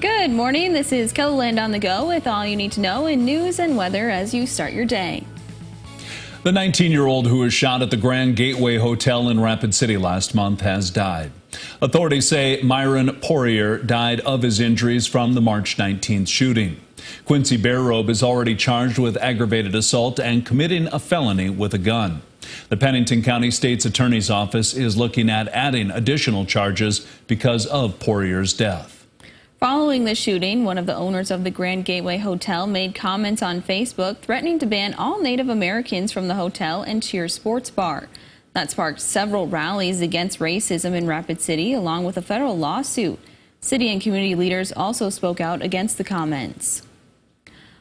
Good morning. This is KELOLAND on the go with all you need to know in news and weather as you start your day. The 19-year-old who was shot at the Grand Gateway Hotel in Rapid City last month has died. Authorities say Myron Poirier died of his injuries from the March 19th shooting. Quincy Bearrobe is already charged with aggravated assault and committing a felony with a gun. The Pennington County State's Attorney's Office is looking at adding additional charges because of Poirier's death. Following the shooting, one of the owners of the Grand Gateway Hotel made comments on Facebook threatening to ban all Native Americans from the hotel and Cheer Sports Bar. That sparked several rallies against racism in Rapid City, along with a federal lawsuit. City and community leaders also spoke out against the comments.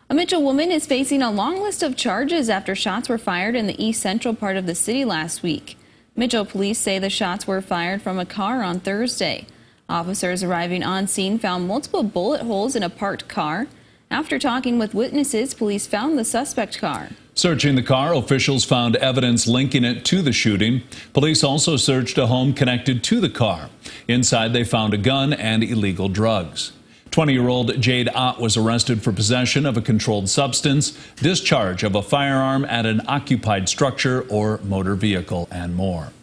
A Mitchell woman is facing a long list of charges after shots were fired in the east central part of the city last week. Mitchell police say the shots were fired from a car on Thursday. Officers arriving on scene found multiple bullet holes in a parked car. After talking with witnesses, police found the suspect car. Searching the car, officials found evidence linking it to the shooting. Police also searched a home connected to the car. Inside, they found a gun and illegal drugs. 20-year-old Jade Ott was arrested for possession of a controlled substance, discharge of a firearm at an occupied structure or motor vehicle, and more.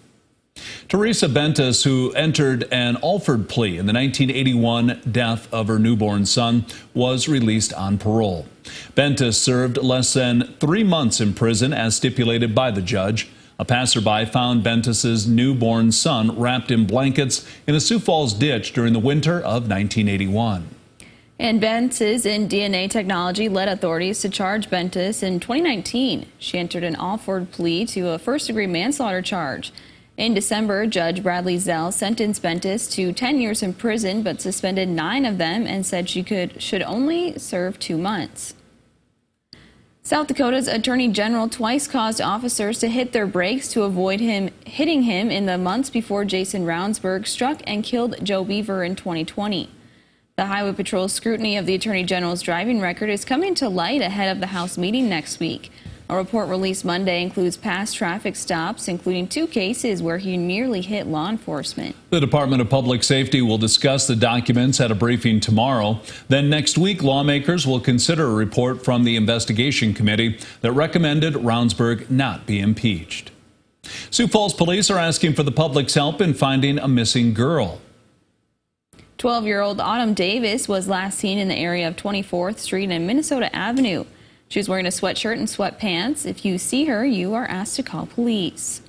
Teresa Bentis, who entered an Alford plea in the 1981 death of her newborn son, was released on parole. Bentis served less than 3 months in prison as stipulated by the judge. A passerby found Bentis's newborn son wrapped in blankets in a Sioux Falls ditch during the winter of 1981. Advances in DNA technology led authorities to charge Bentis in 2019. She entered an Alford plea to a first-degree manslaughter charge. In December, Judge Bradley Zell sentenced Bentis to 10 years in prison, but suspended 9 of them and said she should only serve 2 months. South Dakota's Attorney General twice caused officers to hit their brakes to avoid hitting him in the months before Jason Ravnsborg struck and killed Joe Beaver in 2020. The Highway Patrol's scrutiny of the Attorney General's driving record is coming to light ahead of the House meeting next week. A report released Monday includes past traffic stops, including 2 cases where he nearly hit law enforcement. The Department of Public Safety will discuss the documents at a briefing tomorrow. Then next week, lawmakers will consider a report from the investigation committee that recommended Ravnsborg not be impeached. Sioux Falls police are asking for the public's help in finding a missing girl. 12-year-old Autumn Davis was last seen in the area of 24th Street and Minnesota Avenue. She was wearing a sweatshirt and sweatpants. If you see her, you are asked to call police.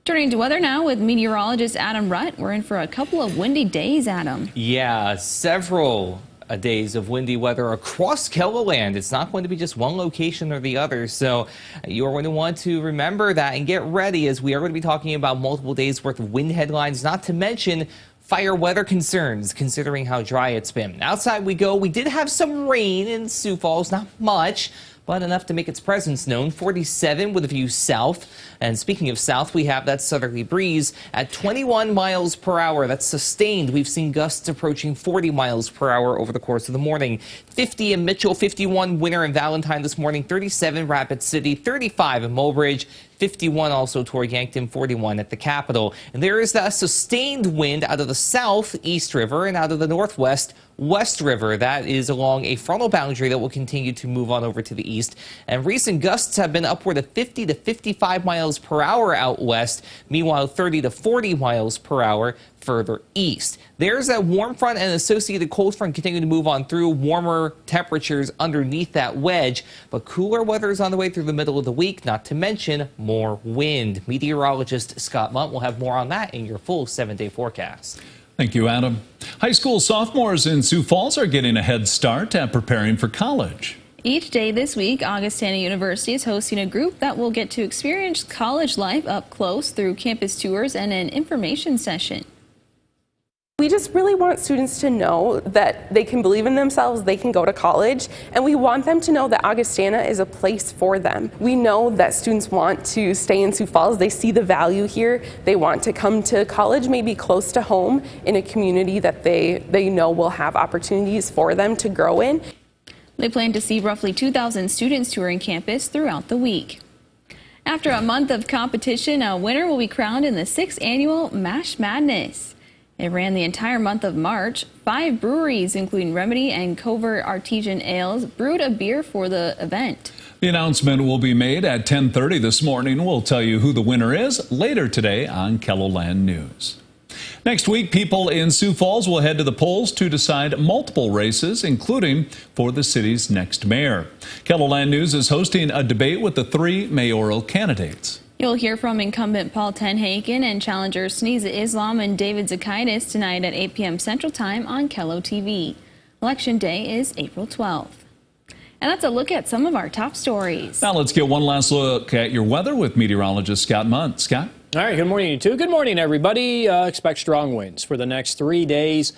Turning to weather now with meteorologist Adam Rutt. We're in for a couple of windy days, Adam. Yeah, several days of windy weather across KELOLAND. It's not going to be just one location or the other, so you are going to want to remember that and get ready, as we are going to be talking about multiple days worth of wind headlines, not to mention fire weather concerns, considering how dry it's been. Outside we go. We did have some rain in Sioux Falls, not much, but enough to make its presence known. 47 with a view south. And speaking of south, we have that southerly breeze at 21 miles per hour. That's sustained. We've seen gusts approaching 40 miles per hour over the course of the morning. 50 in Mitchell, 51 Winter and Valentine this morning, 37 Rapid City, 35 in Mulbridge, 51 also toward Yankton, 41 at the Capitol. And there is that sustained wind out of the southeast river and out of the northwest West River. That is along a frontal boundary that will continue to move on over to the east. And recent gusts have been upward of 50 to 55 miles per hour out west. Meanwhile, 30 to 40 miles per hour further east. There's that warm front and associated cold front continuing to move on through. Warmer temperatures underneath that wedge, but cooler weather is on the way through the middle of the week, not to mention more wind. Meteorologist Scott Munt will have more on that in your full 7-day forecast. Thank you, Adam. High school sophomores in Sioux Falls are getting a head start at preparing for college. Each day this week, Augustana University is hosting a group that will get to experience college life up close through campus tours and an information session. We just really want students to know that they can believe in themselves, they can go to college, and we want them to know that Augustana is a place for them. We know that students want to stay in Sioux Falls, they see the value here, they want to come to college maybe close to home in a community that they know will have opportunities for them to grow in. They plan to see roughly 2,000 students touring campus throughout the week. After a month of competition, a winner will be crowned in the 6th annual Mash Madness. It ran the entire month of March. 5 breweries, including Remedy and Covert Artesian Ales, brewed a beer for the event. The announcement will be made at 10:30 this morning. We'll tell you who the winner is later today on KELOLAND News. Next week, people in Sioux Falls will head to the polls to decide multiple races, including for the city's next mayor. KELOLAND News is hosting a debate with the 3 mayoral candidates. You'll hear from incumbent Paul Tenhaken and challengers Sneeza Islam and David Zakaitis tonight at 8 p.m. Central Time on KELO TV. Election Day is April 12th. And that's a look at some of our top stories. Now let's get one last look at your weather with meteorologist Scott Munt. Scott? All right, good morning, you two. Good morning, everybody. Expect strong winds for the next 3 days.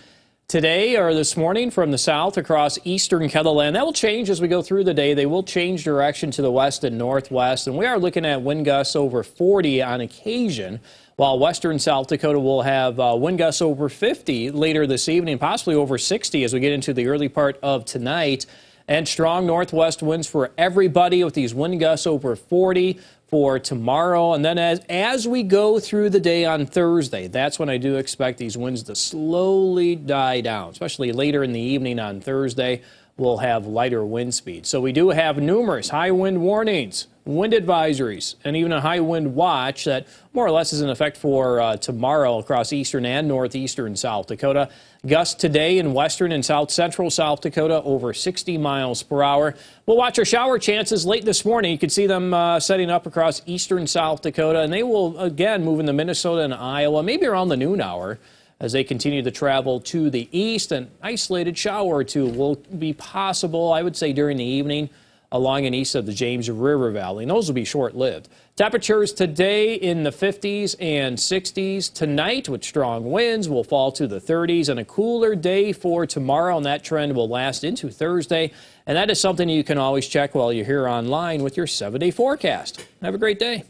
Today or this morning from the south across eastern KELOLAND. That will change as we go through the day. They will change direction to the west and northwest, and we are looking at wind gusts over 40 on occasion, while western South Dakota will have wind gusts over 50 later this evening, possibly over 60 as we get into the early part of tonight. And strong northwest winds for everybody with these wind gusts over 40 for tomorrow. And then as we go through the day on Thursday, that's when I do expect these winds to slowly die down, especially later in the evening on Thursday. We'll have lighter wind speed. So we do have numerous high wind warnings, wind advisories, and even a high wind watch that more or less is in effect for tomorrow across eastern and northeastern South Dakota. Gusts today in western and south central South Dakota over 60 miles per hour. We'll watch our shower chances late this morning. You can see them setting up across eastern South Dakota, and they will again move into Minnesota and Iowa, maybe around the noon hour. As they continue to travel to the east, an isolated shower or two will be possible, I would say, during the evening along and east of the James River Valley, and those will be short-lived. Temperatures today in the 50s and 60s. Tonight, with strong winds, will fall to the 30s, and a cooler day for tomorrow, and that trend will last into Thursday. And that is something you can always check while you're here online with your 7-day forecast. Have a great day.